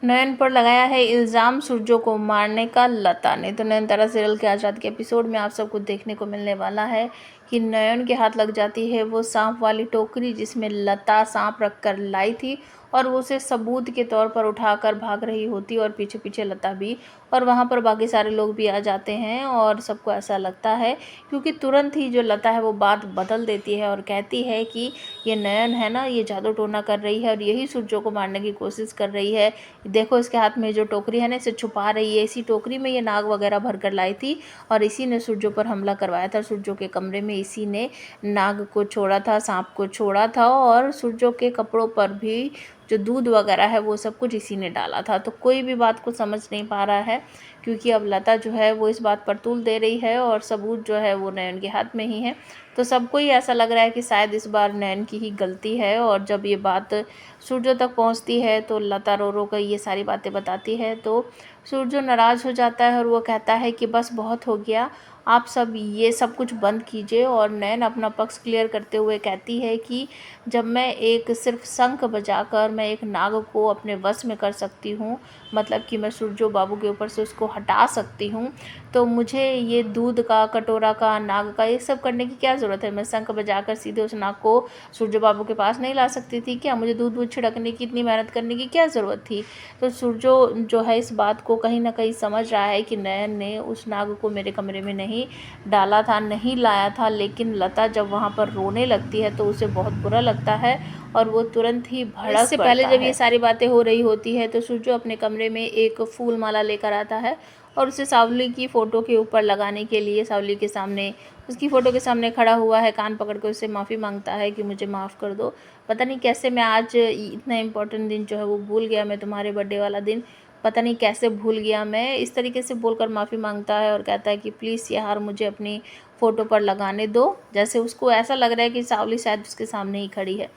नयन पर लगाया है इल्ज़ाम सूरजो को मारने का लता ने। तो नयनतारा सीरियल के आज रात के एपिसोड में आप सबको देखने को मिलने वाला है कि नयन के हाथ लग जाती है वो सांप वाली टोकरी जिसमें लता सांप रखकर लाई थी और वो उसे सबूत के तौर पर उठाकर भाग रही होती और पीछे पीछे लता भी। और वहाँ पर बाकी सारे लोग भी आ जाते हैं और सबको ऐसा लगता है क्योंकि तुरंत ही जो लता है वो बात बदल देती है और कहती है कि ये नयन है ना, ये जादू टोना कर रही है और यही सूरजो को मारने की कोशिश कर रही है। देखो इसके हाथ में जो टोकरी है ना, इसे छुपा रही है। इसी टोकरी में ये नाग वगैरह भर कर लाई थी और इसी ने सूरजो पर हमला करवाया था। सूरजो के कमरे में इसी ने नाग को छोड़ा था, सांप को छोड़ा था और सूरजो के कपड़ों पर भी जो दूध वगैरह है वो सब कुछ इसी ने डाला था। तो कोई भी बात को समझ नहीं पा रहा है क्योंकि अब लता जो है वो इस बात पर तूल दे रही है और सबूत जो है वो नयन के हाथ में ही है। तो सबको ही ऐसा लग रहा है कि शायद इस बार नयन की ही गलती है। और जब ये बात सूरजो तक पहुंचती है तो लता रो रो कर ये सारी बातें बताती है। तो सूरजो नाराज़ हो जाता है और वो कहता है कि बस बहुत हो गया, आप सब ये सब कुछ बंद कीजिए। और नयन अपना पक्ष क्लियर करते हुए कहती है कि जब मैं एक सिर्फ शंख बजाकर मैं एक नाग को अपने वश में कर सकती हूँ, मतलब कि मैं सूरजो बाबू के ऊपर से उसको हटा सकती हूँ, तो मुझे ये दूध का, कटोरा का, नाग का ये सब करने की क्या ज़रूरत है। मैं शंख बजाकर सीधे उस नाग को सूरजो बाबू के पास नहीं ला सकती थी क्या? मुझे दूध वूध छिड़कने की इतनी मेहनत करने की क्या ज़रूरत थी? तो सूरजो जो है इस बात को कहीं ना कहीं समझ रहा है कि नयन ने उस नाग को मेरे कमरे में नहीं डाला था, नहीं लाया था। लेकिन लता जब वहाँ पर रोने लगती है तो उसे बहुत बुरा लगता है और वो तुरंत ही भड़क इससे पहले जब ये सारी बातें हो रही होती है तो सूरजो अपने कमरे में एक फूल माला लेकर आता है और उसे सावली की फ़ोटो के ऊपर लगाने के लिए सावली के सामने, उसकी फ़ोटो के सामने खड़ा हुआ है, कान पकड़ के उससे माफ़ी मांगता है कि मुझे माफ़ कर दो। पता नहीं कैसे मैं आज इतना इम्पोर्टेंट दिन जो है वो भूल गया, मैं तुम्हारे बर्थडे वाला दिन पता नहीं कैसे भूल गया मैं। इस तरीके से बोलकर माफ़ी मांगता है और कहता है कि प्लीज़ ये हार मुझे अपनी फ़ोटो पर लगाने दो। जैसे उसको ऐसा लग रहा है कि सावली शायद उसके सामने ही खड़ी है।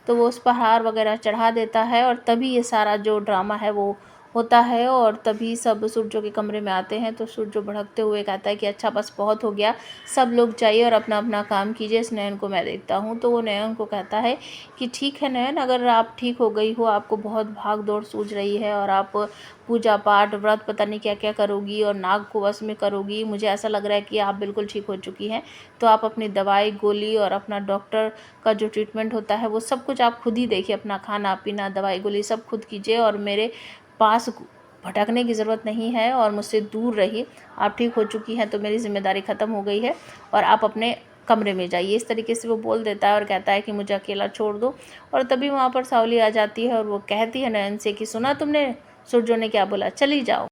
तो वो उस पर हार वगैरह चढ़ा देता है और तभी ये सारा जो ड्रामा है वो होता है। और तभी सब सूरजो के कमरे में आते हैं तो सूरजो भड़कते हुए कहता है कि अच्छा बस बहुत हो गया, सब लोग जाइए और अपना अपना काम कीजिए, इस नयन को मैं देखता हूँ। तो वो नयन को कहता है कि ठीक है नयन, अगर आप ठीक हो गई हो, आपको बहुत भाग दौड़ सूझ रही है और आप पूजा पाठ व्रत पता नहीं क्या क्या करोगी और नाग को वश में करोगी, मुझे ऐसा लग रहा है कि आप बिल्कुल ठीक हो चुकी हैं। तो आप अपनी दवाई गोली और अपना डॉक्टर का जो ट्रीटमेंट होता है वो सब कुछ आप खुद ही देखिए, अपना खाना पीना दवाई गोली सब खुद कीजिए और मेरे पास भटकने की ज़रूरत नहीं है और मुझसे दूर रहिए। आप ठीक हो चुकी हैं तो मेरी ज़िम्मेदारी ख़त्म हो गई है और आप अपने कमरे में जाइए। इस तरीके से वो बोल देता है और कहता है कि मुझे अकेला छोड़ दो। और तभी वहाँ पर सावली आ जाती है और वो कहती है नयन से कि सुना तुमने सूरजो ने क्या बोला, चली जाओ।